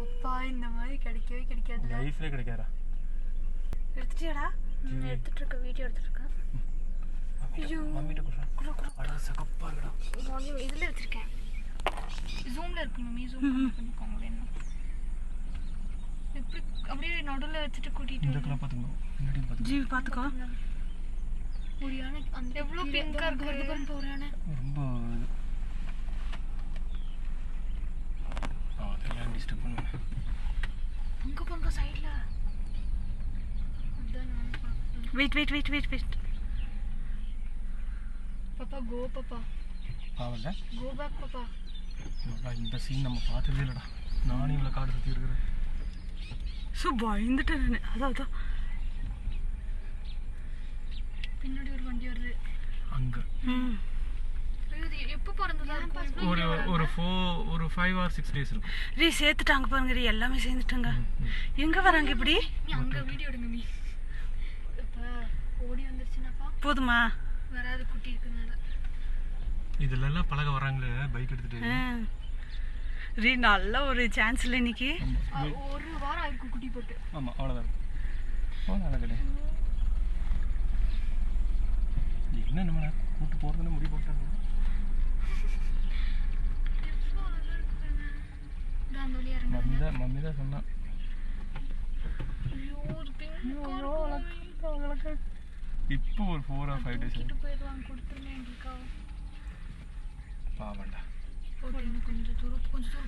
அப்பா இந்த மாதிரி கிடைக்கவே கிடைக்காது. லைஃப்ல கிடைக்காதா? எடுத்துட்டியாடா? எடுத்துட்டு இருக்க, வீடியோ எடுத்துட்டு இருக்கேன். ஐயோ மம்மிட்ட குடுறா. அட சகப்பா இருக்குடா. வால்யூம் இதுல எடுத்துர்க்கேன். ஜூம்ல இருக்கு மம்மி, ஜூம் பண்ணிக்கோங்க வேணும். இப்படி அப்படியே நடுவுல வச்சிட்டு கூட்டிட்டு இந்த கலா பாத்துங்க. முன்னாடி பாத்துங்க. ஜீவி பாத்துக்கோ. ஒரு யானை அந்த எவ்வளவு பிங்கா இருக்கு பாருங்க. ஒரு யானை ரொம்ப அதெல்லாம் டிஸ்டர்ப் பண்ணுங்க. அங்க பாருங்க சைடுல. அதான் நான் பாக்குறேன். வெயிட். பாப்பா கோ பாப்பா. பாவல. கோ பேக் பாப்பா. இந்த சீன் நம்ம பார்த்ததே இல்லடா. நானே இவ்வளவு காடு சுத்தி இருக்கறேன். பயந்துட்டேன் நான். அதான் பின்னாடி ஒரு வண்டி வருது அங்க. எப்போ பிறந்ததா ஒரு 5 or 6 days இருக்கும். ரீ சேர்த்துட்டாங்க பாருங்க, ரீ எல்லாமே சேர்ந்துட்டாங்க. எங்க வராங்க இப்படி? நீ அங்க வீடியோ எடுங்க நீ. இப்ப ஓடி வந்துருச்சுனாப்பா போதுமா? வராது, குட்டி இருக்குனால. இதுல எல்லாம் பழக வராங்களே பைக் எடுத்துட்டு. ரீ நல்ல ஒரு சான்ஸ் இல்லை இன்னைக்கு. ஒரு வாரம் ஆயிருக்கு குட்டி போட்டு. ஆமா அவ்வளவுதான். அழகடே. என்ன நம்ம கூட்டு போறதுன்னு முடிவு போட்டாங்க. மம்மி தான் சொன்னா. இப்போ ஒரு 4 or 5 days போயிடலாம். கொடுத்துருங்க எங்களுக்காக. பாவண்டா. கொஞ்சம் தூரம்